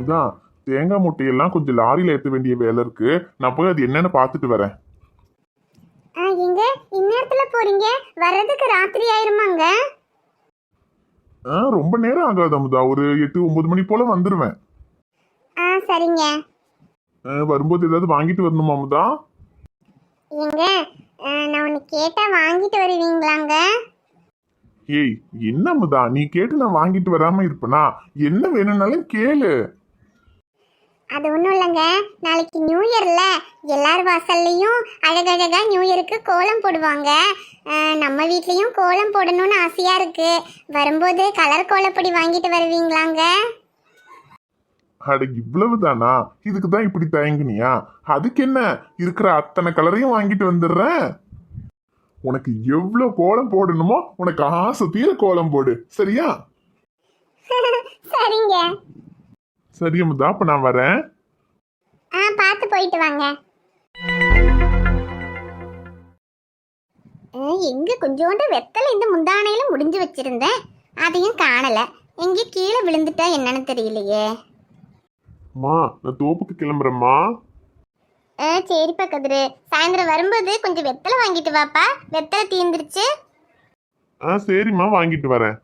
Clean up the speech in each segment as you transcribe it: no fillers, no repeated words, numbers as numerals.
அமுதா, தேங்காய் மூட்டையெல்லாம் கொஞ்சம் லாரியில ஏற்ற வேண்டிய வேலை இருக்கு. நான் போய் அது என்னன்னு பார்த்துட்டு வரேன். எங்க இந்நேரத்துல போறீங்க? வர்றதுக்கு ராத்திரி ஆயிருமாங்க? ரொம்ப நேரம் ஆகாது அமுதா, ஒரு 8-9 மணி போல வந்துருவேன். சரிங்க. வரும்போது ஏதாவது வாங்கிட்டு வரணுமா அமுதா? எங்க நான் ஒன்னு கேட்டா வாங்கிட்டு வருவீங்களாங்க? ஏய், என்ன அமுதா, நீ கேட்டு நான் வாங்கிட்டு வராம இருப்பனா? என்ன வேணும்னாலும் கேளு. அது ஒன்றும் இல்லைங்க, நாளைக்கு நியூ இயர்ல எல்லார் வாசல்லையும் அழகழகா நியூ இயருக்கு கோலம் போடுவாங்க. நம்ம வீட்லேயும் கோலம் போடணும்னு ஆசையா இருக்கு. வரும்போது கலர் கோலப்பொடி வாங்கிட்டு வருவீங்களாங்க? அட இவ்வளவுதானா? இதுக்கு தான் இப்படி தயங்குனியா? அதுக்கு என்ன, இருக்கிற அத்தனை கலரையும் வாங்கிட்டு வந்துடுறேன். உனக்கு எவ்வளவு கோலம் போடணுமோ உனக்கு ஆசை தீர கோலம் போடு, சரியா? சரிங்க. சரி அமுதா, அப்ப நான் வரேன். பார்த்து போயிட்டு வாங்க. எங்க கொஞ்சோண்டு வெத்தலை இந்த முந்தானையில முடிஞ்சு வச்சிருந்தேன், அதையும் காணல. எங்க கீழே விழுந்துட்டா என்னன்னு தெரியலையே. மா, நான் தோப்புக்கு கிளம்புறேம்மா. சரிப்பா கதிரு, சாயந்தரம் வரும்போது கொஞ்சம் வெத்தலை வாங்கிட்டு வாப்பா, வெத்தலை தீந்துருச்சு. சரிம்மா, வாங்கிட்டு வரேன்.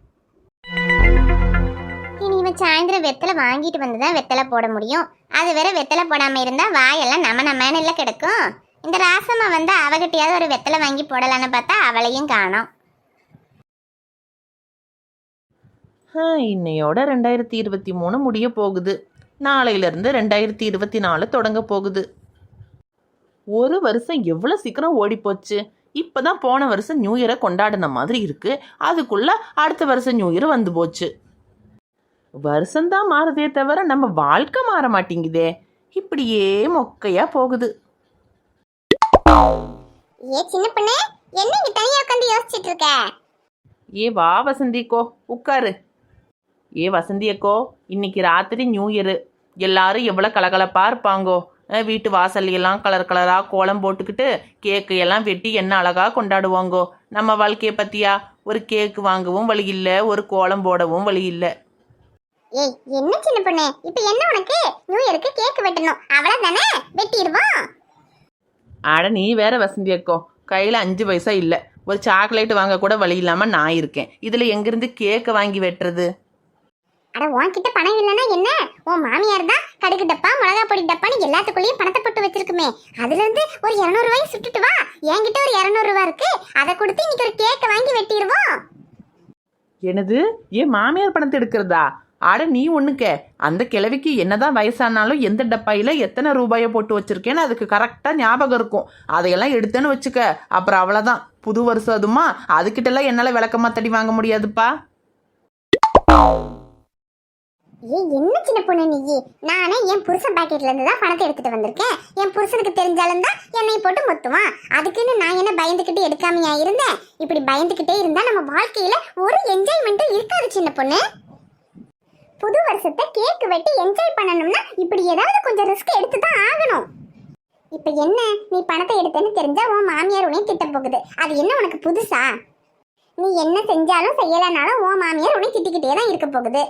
இனி இவன் சாயந்தரம் வெத்தலை வாங்கிட்டு வந்துதான் வெத்தலை போட முடியும். அது வேற வெத்தலை போடாம இருந்தா வாயெல்லாம் நமன்னு இல்லை கிடக்கும். இந்த ராசம்மா வந்து அவகிட்டையாவது ஒரு வெத்தலை வாங்கி போடலான்னு பார்த்தா அவளையும் காணோம். இன்னையோட 2023 முடிய போகுது. நாளையிலிருந்து 2024 தொடங்க போகுது. ஒரு வருஷம் எவ்வளோ சீக்கிரம் ஓடி போச்சு. இப்போதான் போன வருஷம் நியூ இயரை கொண்டாடின மாதிரி இருக்கு. அதுக்குள்ள அடுத்த வருஷம் நியூ இயர் வந்து போச்சு. வருஷம்தான் மாறுதே தவிர நம்ம வாழ்க்கை மாற மாட்டேங்குதே. இப்படியே மொக்கையா போகுது. சின்ன பொண்ணு, என்ன இங்க தனியா உட்காந்து யோசிச்சுட்டு இருக்க? வா வசந்திக்கோ, உட்காரு. வசந்தியக்கோ, இன்னைக்கு ராத்திரி நியூ இயரு. எல்லாரும் எவ்வளோ கலகலப்பா இருப்பாங்கோ. வீட்டு வாசல்லையெல்லாம் கலர் கலராக கோலம் போட்டுக்கிட்டு கேக்கு எல்லாம் வெட்டி என்ன அழகாக கொண்டாடுவாங்கோ. நம்ம வாழ்க்கையை பற்றியா? ஒரு கேக்கு வாங்கவும் வழி இல்லை, ஒரு கோலம் போடவும் வழி இல்லை. என்ன சின்ன பொண்ணு, இப்போ என்ன உனக்கு? நியூ இயருக்கு கேக் வெட்டணும், அவ்வளவுதானே, வெட்டிடுவோம். ஆட நீ வேற வசந்தியக்கோ, கையில் 5 பைசா இல்லை, ஒரு சாக்லேட் வாங்க கூட வழி இல்லாமல் நான் இருக்கேன். இதில் எங்கேருந்து கேக்கை வாங்கி வெட்டுறது? அட உன்கிட்ட பணம் இல்லைன்னா என்ன? உன் மாமியார் தான் கடுகு டப்பா மிளகா பொடி டப்பான்னு எல்லாத்துக்குள்ளேயும் பணத்தை போட்டு வச்சிருக்குமே. அதுல இருந்து ஒரு 200 ரூபாய் சுட்டுட்டு வா. என்கிட்ட ஒரு 200 ரூபாய் இருக்கு, அதை கொடுத்து இன்னைக்கு ஒரு கேக்கை வாங்கி வெட்டிடுவோம். எனது மாமியார் பணத்தை எடுக்கிறதா? ஆட நீ ஒண்ணுக்க, அந்த கிழவிக்கு என்னதான் வயசானாலும் எந்த டப்பாயில எத்தனை ரூபாயை போட்டு வச்சிருக்கேன்னு அதுக்கு கரெக்டா ஞாபகம் இருக்கும். அதையெல்லாம் எடுத்தேன்னு வச்சுக்க, அப்புறம் அவ்வளவுதான். புது வருஷம் அதுமா, அதுக்கிட்ட எல்லாம் என்னால விளக்கமா தடி வாங்க முடியாதுப்பா. என்ன சின்ன பொண்ணு நீ? நானே என் புருஷன் பாக்கெட்ல இருந்து தான் பணத்தை எடுத்துட்டு வந்திருக்கேன். என் புருஷனுக்கு தெரிஞ்சாலும் தான் என்னை போட்டு மொத்துவான். அதுக்குன்னு நான் என்ன பயந்துக்கிட்டு எடுக்காமையா இருந்தேன்? இப்படி பயந்துக்கிட்டே இருந்தா நம்ம வாழ்க்கையில ஒரு என்ஜாய்மெண்ட்டும் இருக்காது சின்ன பொண்ணு. புது வருஷத்தை கேக் வெட்டி என்ஜாய் பண்ணணும்னா இப்படி ஏதாவது கொஞ்சம் ரிஸ்க் எடுத்து தான் ஆகணும். இப்ப என்ன, நீ பணத்தை எடுத்தேன்னு தெரிஞ்சா உன் மாமியார் உன்னை திட்ட போகுது. அது என்ன உனக்கு புதுசா? நீ என்ன செஞ்சாலும் செய்யலனாலும் உன் மாமியார் உன்னை திட்டிக்கிட்டே தான் இருக்க போகுது.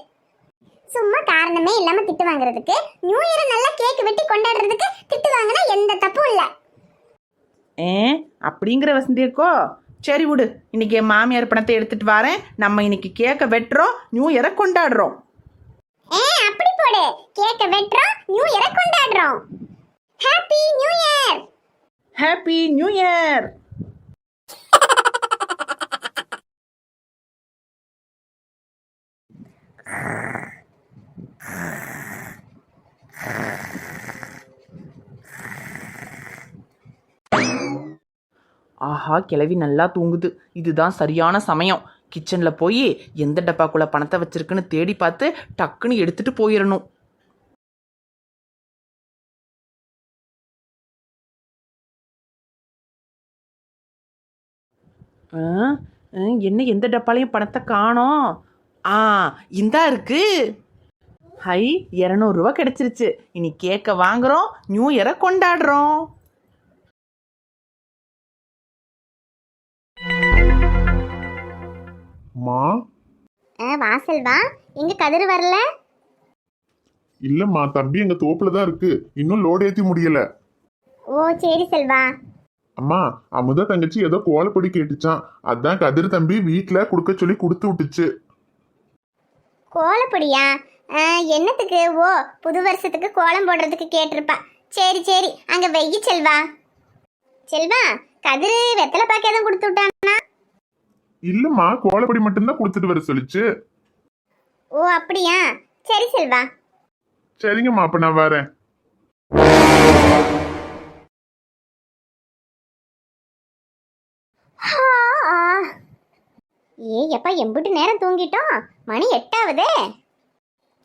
சும்மா காரணமே இல்லாம திட்டு வாங்குறதுக்கு, நியூ இயர் நல்லா கேக் வெட்டி கொண்டாடுறதுக்கு திட்டு வாங்கினா எந்த தப்பும் இல்ல. அப்படிங்கிற வசந்தியக்கோ, சரி விடு, இன்னைக்கு என் மாமியார் பணத்தை எடுத்துட்டு வரேன். நம்ம இன்னைக்கு கேக்கை வெட்டுறோம், நியூ இயரை கொண்டாடுறோம். அப்படி போடு, கேக்கை வெட்டுறோம், நியூ இயரை கொண்டாடுறோம். Happy new year. Happy new year. ஆஹா, கிளவி நல்லா தூங்குது. இதுதான் சரியான சமயம். கிச்சனில் போய் எந்த டப்பாக்குள்ள பணத்தை வச்சிருக்குன்னு தேடி பார்த்து டக்குன்னு எடுத்துட்டு போயிடணும். என்ன எந்த டப்பாலையும் பணத்தை காணோம்? இந்தா இருக்கு. ஹை, 200 ரூபா கிடைச்சிருச்சு. இனி கேக்கை வாங்குறோம், நியூ இயரை கொண்டாடுறோம். மா, வாசல் வா. எங்க கதிர் வரல? இல்லம்மா, தம்பி எங்க தோப்புல தான் இருக்கு, இன்னும் லோடு ஏத்தி முடியல. ஓ சரி செல்வா. அம்மா, அமுதா தங்கச்சி ஏதோ கோலப்பொடி கேட்டுச்சான், அதான் கதிர் தம்பி வீட்டுல குடுக்க சொல்லி கொடுத்து விட்டுச்சு. கோலப்பொடியா? என்னத்துக்கு? ஓ புது வருஷத்துக்கு கோலம் போடுறதுக்கு கேட்டிருப்பா. சரி சரி, அங்க வெய்யி செல்வா. செல்வா, கதிரு வெத்தலை பாக்கு எதுவும் கொடுத்து விட்டானா? இல்லம்மா, கோலப்பொடி மட்டும்தான் கொடுத்துட்டு வர சொல்லிச்சு. ஓ அப்படியா, சரி செல்வா. சரிங்கம்மா, அப்ப நான் வரேன். ஏ எப்பா, எம்பிட்டு நேரம் தூங்கிட்டோம்? மணி 8 ஆகுதே.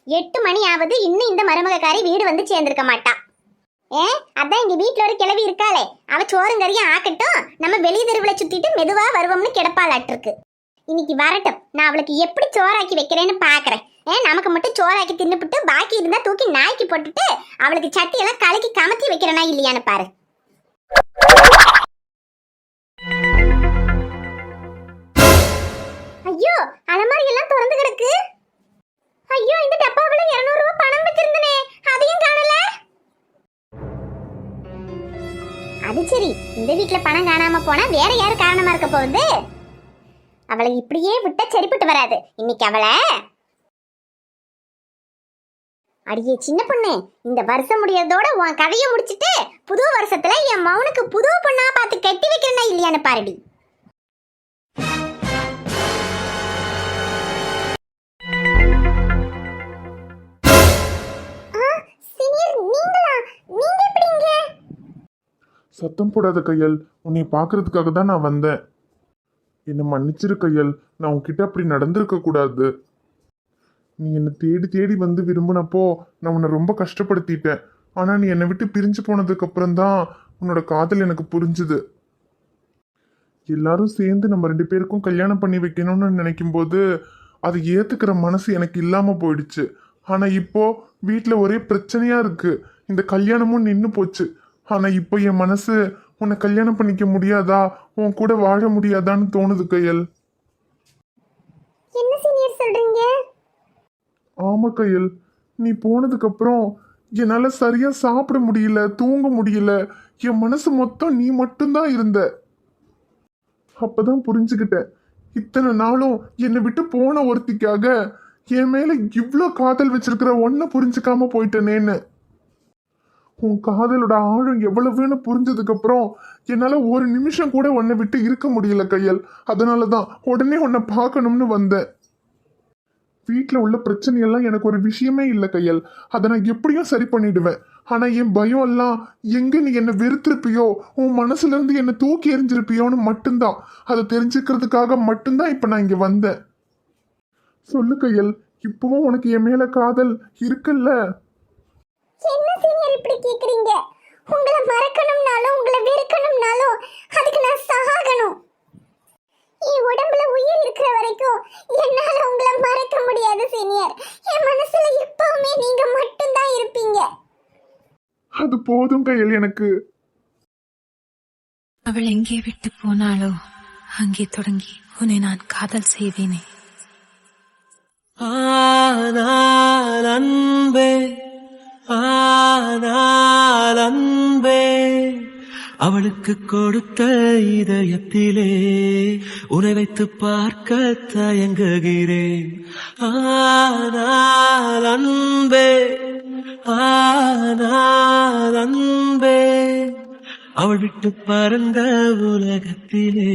8 மணி ஆகுது, இன்னும் இந்த மருமகக்காரி வீடு வந்து சேர்ந்திருக்க மாட்டா. அதான் இங்க வீட்டுல ஒரு கிழவி இருக்காளே, அவ சோறுங்கறியும் ஆக்கட்டும், நம்ம வெளிய தெருவுல சுத்திட்டு மெதுவா வருவோம்னு கிடப்பாளாட்டு இருக்கு. இன்னைக்கு வரட்டும், நான் அவளுக்கு எப்படி சோறாக்கி வைக்கிறேன்னு பாக்குறேன். நமக்கு மட்டும் சோறாக்கி தின்னுபிட்டு பாக்கி இருந்தா தூக்கி நாய்க்கு போட்டுட்டு அவளுக்கு சட்டியெல்லாம் கலக்கி கமத்தி வைக்கிறனா இல்லையான்னு பாரு. ஐயோ, அலமாரி எல்லாம் திறந்து கிடக்கு. ஐயோ, இந்த டப்பாவுல 200 ரூபாய் பணம் வச்சிருந்தனே, அதையும் காணல. அது சரி, இந்த வீட்ல பணம் காணாம போனா வேற யாரு காரணமா இருக்க போகுது? அவளை இப்படியே விட்ட சரிப்பட்டு வராது. இன்னைக்கு அவளை அடியே சின்ன பொண்ணு, இந்த வருஷம் முடியறதோட உன் கதையை முடிச்சிட்டு புது வருஷத்துல என் மௌனுக்கு புது பொண்ணா பார்த்து கட்டி வைக்கிறேன்னா இல்லையான்னு பாருடி. சத்தம் போடாத கையல், உன்னை பாக்குறதுக்காக தான் நான் வந்தேன். என்னை மன்னிச்சிரு கையல், நான் உன்கிட்ட அப்படி நடந்திருக்க கூடாது. நீ என்னை தேடி தேடி வந்து விரும்பினப்போ நான் உன்னை ரொம்ப கஷ்டப்படுத்திட்டேன். ஆனா நீ என்னை விட்டு பிரிஞ்சு போனதுக்கு அப்புறம் தான் உன்னோட காதல் எனக்கு புரிஞ்சுது. எல்லாரும் சேர்ந்து நம்ம 2 பேருக்கும் கல்யாணம் பண்ணி வைக்கணும்னு நினைக்கும் போது அதை ஏத்துக்கிற மனசு எனக்கு இல்லாம போயிடுச்சு. ஆனா இப்போ வீட்டுல ஒரே பிரச்சனையா இருக்கு, இந்த கல்யாணமும் நின்னு போச்சு. ஆனா இப்போ என் மனசு உன்னை கல்யாணம் பண்ணிக்க முடியாதா, உன் கூட வாழ முடியாதான்னு தோணுது கையல். என்ன சீனியர் சொல்றீங்க? ஆமா கையல், நீ போனதுக்கு அப்புறம் என்னால சரியா சாப்பிட முடியல, தூங்க முடியல. என் மனசு மொத்தம் நீ மட்டும்தான் இருந்த. அப்பதான் புரிஞ்சுக்கிட்டேன், இத்தனை நாளும் என்னை விட்டு போன ஒருத்திக்காக என் மேல இவ்ளோ காதல் வச்சிருக்கிற ஒன்ன புரிஞ்சுக்காம போயிட்டேனேன்னு. உன் காதலோட ஆழம் எவ்வளவுன்னு புரிஞ்சதுக்கு அப்புறம் என்னால ஒரு நிமிஷம் கூட உன்னை விட்டு இருக்க முடியல கையல். அதனாலதான் உடனே உன்னை பார்க்கணும்னு வந்தேன். வீட்டுல உள்ள பிரச்சனையெல்லாம் எனக்கு ஒரு விஷயமே இல்லை கையல், அதை நான் எப்படியும் சரி பண்ணிடுவேன். ஆனா என் பயம் எல்லாம் எங்க நீ என்னை வெறுத்திருப்பியோ, உன் மனசுல இருந்து என்னை தூக்கி எறிஞ்சிருப்பியோன்னு மட்டும்தான். அதை தெரிஞ்சுக்கிறதுக்காக மட்டும்தான் இப்ப நான் இங்க வந்தேன். சொல்லு கையல், இப்பவும் உனக்கு என் மேல காதல் இருக்குல்ல? என்ன சீனியர் இப்படி கேக்குறீங்க? உங்களை மறக்கணும்னாலும் உங்களை வெறுக்கணும்னாலும் அதுக்கு நான் சாகணும். என் உடம்புல உயிர் இருக்கிற வரைக்கும் என்னால உங்களை மறக்க முடியாது சீனியர். என் மனசுல எப்பவுமே நீங்க மட்டும்தான் இருப்பீங்க. அது போதும் கையல் எனக்கு. அவள் எங்கே விட்டு போனாளோ அங்கே தொடங்கி உன்னை நான் காதல் செய்தேனே. ஆனால் அன்பே, ஆனால் அன்பே, அவளுக்கு கொடுத்த இதயத்திலே உன்னை வைத்து பார்க்க தயங்குகிறேன். ஆனால் அன்பே, ஆனால் அன்பே, அவள் விட்டு பறந்த உலகத்திலே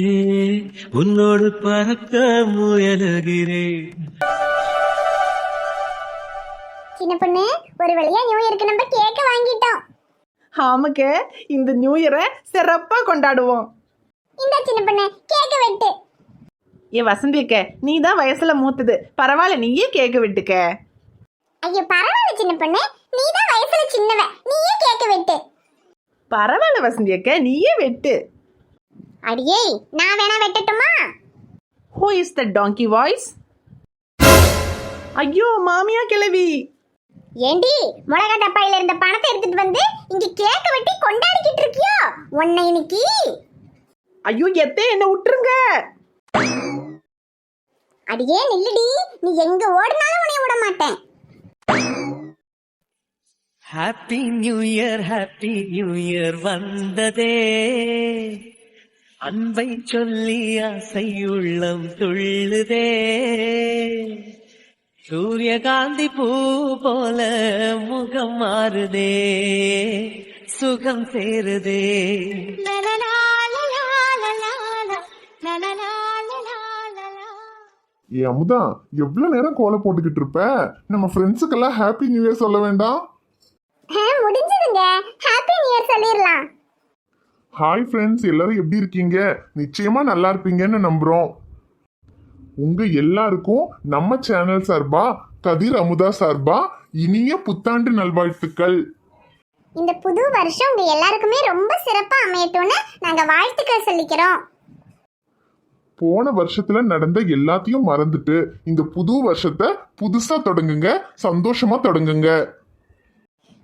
உன்னோடு பறக்க முயலுகிறேன். சின்ன பொண்ணு, ஒரு வழியா நியூ இயருக்கு நம்ம கேக்க வாங்கிட்டோம். ஆமாக்க, இந்த நியூ இயரை சிறப்பா கொண்டாடுவோம். இந்த சின்ன பொண்ணு கேக்க வெட்டு. ஏ வசந்தி அக்க, நீ தான் வயசுல மூத்தது, பரவாயில்ல நீயே கேக்க விட்டுக்க. ஐயோ பரவாயில்ல சின்ன பொண்ணு, நீ தான் வயசுல சின்னவ, நீயே கேக்க வெட்டு. பரவாயில்ல வசந்தி அக்க, நீயே வெட்டு. அடியே, நான் வேணா வெட்டட்டுமா? Who is the donkey voice? ஐயோ மாமியா கிழவி. ஏண்டி, மிளகா டப்பாயில இருந்த பணத்தை எடுத்துட்டு வந்து இங்க கேக்க வெட்டி கொண்டாடிக்கிட்டு இருக்கியோ உன்னை இன்னைக்கு? ஐயோ எத்தே, என்ன விட்டுருங்க. அடியே நில்லுடி, நீ எங்க ஓடினாலும் உன்னை விட மாட்டேன். ஹாப்பி நியூ இயர் வந்ததே, அன்பை சொல்லி ஆசை உள்ளம் துள்ளுதே, சூரியகாந்தி பூ போல முகம் மாறுதே, சுகம் சேருதே. ஏ அமுதா, எவ்வளவு நேரம் கோலம் போட்டுக்கிட்டு இருப்ப? நம்ம ஃப்ரெண்ட்ஸுக்கெல்லாம் ஹாப்பி நியூ இயர் சொல்ல வேண்டாம்? முடிஞ்சதுங்க. ஹாப்பி நியூ இயர் சொல்லிடலாம். ஹாய் ஃப்ரெண்ட்ஸ், எல்லாரும் எப்படி இருக்கீங்க? நிச்சயமா நல்லா இருப்பீங்கன்னு நம்புறோம். உங்க எல்லாருக்கும் நம்ம சேனல் சார்பா, கதிர் அமுதா சார்பா இனிய புத்தாண்டு நல்வாழ்த்துக்கள். இந்த புது வருஷம் உங்க எல்லாருக்குமே ரொம்ப சிறப்பா அமையட்டும்னு நாங்க வாழ்த்துக்கள் சொல்லிக்கிறோம். போன வருஷத்துல நடந்த எல்லாத்தையும் மறந்துட்டு இந்த புது வருஷத்தை புதுசா தொடங்குங்க, சந்தோஷமா தொடங்குங்க.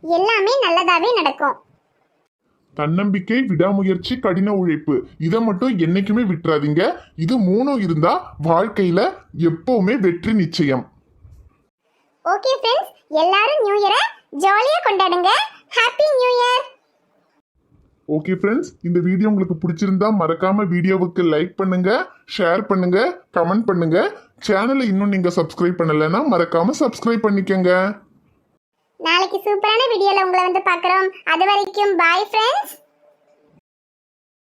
எல்லாமே நல்லதாவே நடக்கும். தன்னம்பிக்கை, விடாமுயற்சி, கடின உழைப்பு, இதை மட்டும் என்னைக்குமே விட்டுறாதீங்க. இது மூணும் இருந்தா வாழ்க்கையில எப்பவுமே வெற்றி நிச்சயம். ஓகே ஃப்ரெண்ட்ஸ், எல்லாரும் நியூ இயரை ஜாலியா கொண்டாடுங்க. Happy new year. Okay friends, இந்த வீடியோ உங்களுக்கு பிடிச்சிருந்தா மறக்காம வீடியோவுக்கு லைக் பண்ணுங்க, ஷேர் பண்ணுங்க, கமெண்ட் பண்ணுங்க. சேனலை இன்னும் நீங்க சப்ஸ்கிரைப் பண்ணலைன்னா மறக்காம சப்ஸ்கிரைப் பண்ணிக்கங்க. நாளைக்கு சூப்பரான வீடியோல உங்களை வந்து பார்க்குறோம். அது வரைக்கும் பாய் ஃப்ரெண்ட்ஸ்.